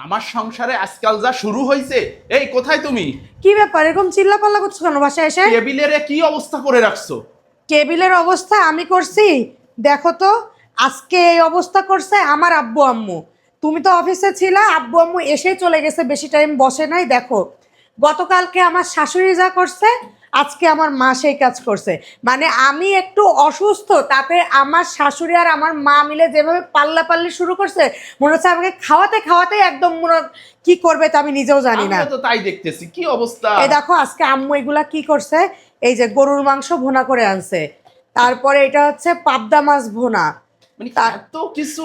আমার সংসারে আজকাল যা শুরু হয়েছে। এই কোথায় তুমি? কি ব্যাপার এরকম চিল্লাপাল্লা করছো কেন বাসায় এসে? টেবিলের কি অবস্থা করে রাখছো? টেবিলের অবস্থা আমি করছি? দেখো তো, আজকে এই অবস্থা করছে আমার আব্বু আম্মু। তুমি তো অফিসে ছিলা, আব্বু আম্মু এসেই চলে গেছে, বেশি টাইম বসে নাই। দেখো গতকালকে আমার শাশুড়ি যা করছে, আজকে আমার মা সেই কাজ করছে। মানে আমি একটু অসুস্থ, তাতে আমার শাশুড়ি আর আমার মা মিলে যেভাবে পাল্লাপাল্লি শুরু করছে, মনে হচ্ছে আমাকে খাওয়াতে খাওয়াতে একদম কি করবে তা আমি নিজেও জানি না। আমিও তো তাই দেখতেছি, কি অবস্থা। এই দেখো আজকে আম্মু এগুলা কি করছে, এই যে গরুর মাংস ভুনা করে আনছে, তারপরে এটা হচ্ছে পাবদা মাছ ভুনা, মানে এত কিছু,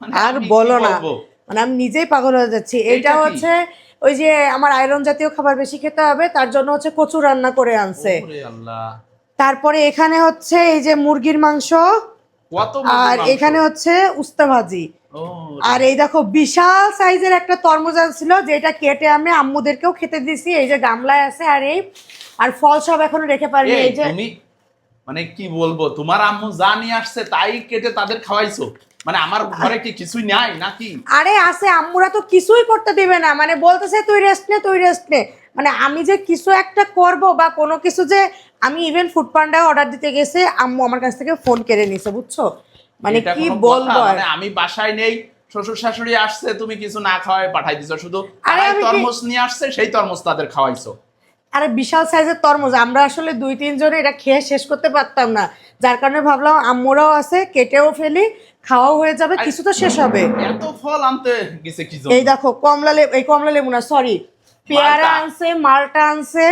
মানে আর আমি কি বলো না, বলবো? মানে আমি নিজেই পাগল হয়ে যাচ্ছি। এইটা এটা কি? হচ্ছে ওই যে আমার আয়রন জাতীয় খাবার বেশি খেতে হবে, তার জন্য হচ্ছে কচু রান্না করে আনছে। ওরে আল্লাহ, তারপরে এখানে হচ্ছে এই যে মুরগির মাংস, কত আর মুরগির মাংস! এখানে হচ্ছে উস্তা ভাজি। ও আর এই দেখো বিশাল সাইজের একটা তরমুজ ছিল, যেটা কেটে আমি আম্মুদেরকেও খেতে দিছি, এই যে গামলায় আছে। আর এই আর ফল সব এখনো রেখে পারিনি। এই এই যে তুমি, মানে কি বলবো, তোমার আম্মু যা নিয়ে আসছে তাই কেটে তাদের খাওয়াইছো? মানে আমার ঘরে কি কিছুই নাই নাকি? আরে আছে, আম্মুরা তো কিছুই করতে দিবে না, মানে বলতেছে তুই রেস্ট নে, তুই রেস্ট নে। মানে আমি যে কিছু একটা করব বা কোনো কিছু, যে আমি ইভেন ফুড পান্ডা অর্ডার দিতে গেছে, আম্মু আমার কাছ থেকে ফোন কেড়ে নিছে, বুঝছো? মানে এটা কি কোনো বলবো কথা? আর। মানে আমি বাসায় নেই, শ্বশুর শাশুড়ি আসছে, তুমি কিছু না খাওয়াই পাঠাই দিছো, শুধু আরে তারাই আমি কি, তরমুজ নিয়ে আসছে, সেই তরমুজ তাদের খাওয়াইছো। আরে বিশাল সাইজের তরমুজ, আমরা আসলে 2-3 জনে এটা খেয়ে শেষ করতে পারতাম না, যার কারণে ভাবলাম আম্মুরাও আছে, কেটেও ফেলি, খাওয়াও হয়ে যাবে, আর কিছু তো শেষ হবে। এত ফল আনতে গেছে কি এই জন্য? দেখো কমলা লেবু না, সরি, পেয়ারা মালটা। আনছে, মালটা আনছে,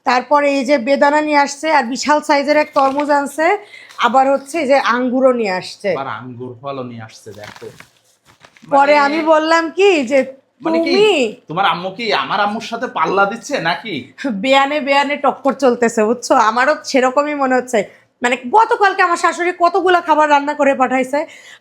তারপরে এই যে বেদানা নিয়ে আসছে, আর বিশাল সাইজের এক তরমুজ আনছে, আবার হচ্ছে এই যে আঙ্গুরও নিয়ে আসছে। আবার আঙ্গুর ফলও নিয়ে আসছে, দেখো। পরে মানে আমি বললাম কি যে মানে কি, তুমি তোমার আম্মু কি আমার আম্মুর সাথে পাল্লা দিচ্ছে নাকি? বেয়ানে বেয়ানে টক্কর চলতেছে, বুঝছো? আমারও সেরকমই মনে হচ্ছে। মানে গতকালকে আমার শাশুড়ি কতগুলা খাবার রান্না করে পাঠাইছে,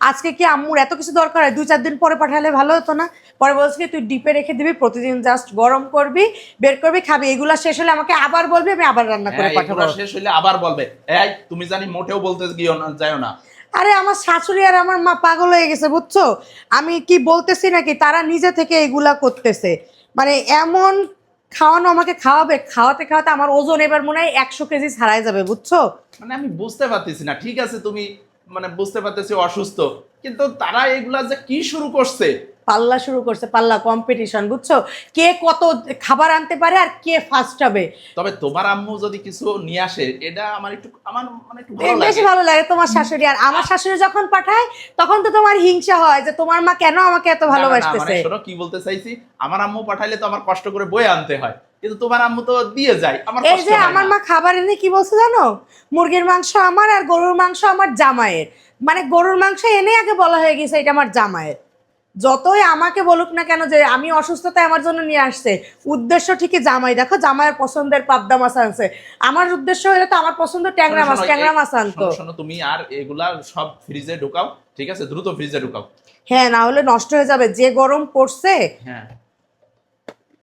আজকে কি আম্মুর এত কিছু দরকার হয়? 2-4 দিন পরে পাঠালে ভালো হতো না? পরে বলছে কি তুই ডিপে রেখে দিবি, প্রতিদিন জাস্ট গরম করবি, বের করবি, খাবি, এগুলা শেষ হলে আমাকে আবার বলবি, আমি আবার রান্না করে হ্যাঁ, পাঠাবো। এগুলো শেষ হইলে আবার বলবে। এই তুমি জানি মোটেও বলতে গিয়েও না, যাও না। আরে আমার শাশুড়ি আর আমার মা পাগল হয়ে গেছে, বুঝছো? আমি কি বলতেছি নাকি, তারা নিজে থেকে এগুলা করতেছে। মানে এমন খাওয়ানো, আমাকে খাওয়াবে, খাওয়াতে খাওয়াতে আমার ওজন এবার মনে হয় 100 কেজি ছাড়াই যাবে, বুঝছো? মানে আমি বুঝতে পারতেছি না, ঠিক আছে তুমি মানে বুঝতে পারতেছি অসুস্থ, কিন্তু তারা এগুলা যে কি শুরু করছে! পাল্লা শুরু করছে, পাল্লা কম্পিটিশন, বুঝছো? কে কত খাবার আনতে পারে আর কে ফার্স্ট হবে। তবে তোমার আম্মু যদি কিছু নিয়ে আসে, এটা আমার একটু, আমার মানে একটু ভালো বেশি লাগে। ভালো লাগে তোমার শাশুড়ি। আর আমার শাশুড়ি যখন পাঠায়, তখন তো তোমার হিংসা হয় যে তোমার মা কেন আমাকে এত না, না, না, মানে ভালোবাসতেছে। শোনো কি বলতে চাইছি, আমার আম্মু পাঠাইলে তো আমার কষ্ট করে বয়ে আনতে হয়, কিন্তু তোমার আম্মু তো দিয়ে যায়, আমার এই কষ্ট যে হয় আমার না। মা খাবার এনে কি বলছে জানো? মুরগির মাংস আমার আর গরুর মাংস আমার জামাইয়ের। মানে গরুর মাংস এনে আগে বলা হয়ে গেছে এটা আমার জামাইয়ের। যতই আমাকে বলুক না কেন যে আমি অসুস্থতায় আমার জন্য নিয়ে আসছে, উদ্দেশ্য ঠিকই জামাই। দেখো জামাইয়ের পছন্দের পাবদা মাছ আনছে, আমার উদ্দেশ্য হলে তো আমার পছন্দ ট্যাংরা শোনো, মাছ, শোনো, ট্যাংরা মাছ আনতো। শোনো, শোনো, তুমি আর এগুলা সব ফ্রিজে ঢুকাও, ঠিক আছে? দ্রুত ফ্রিজে ঢুকাও। হ্যাঁ, না হলে নষ্ট হয়ে যাবে, যে গরম পড়ছে। হ্যাঁ,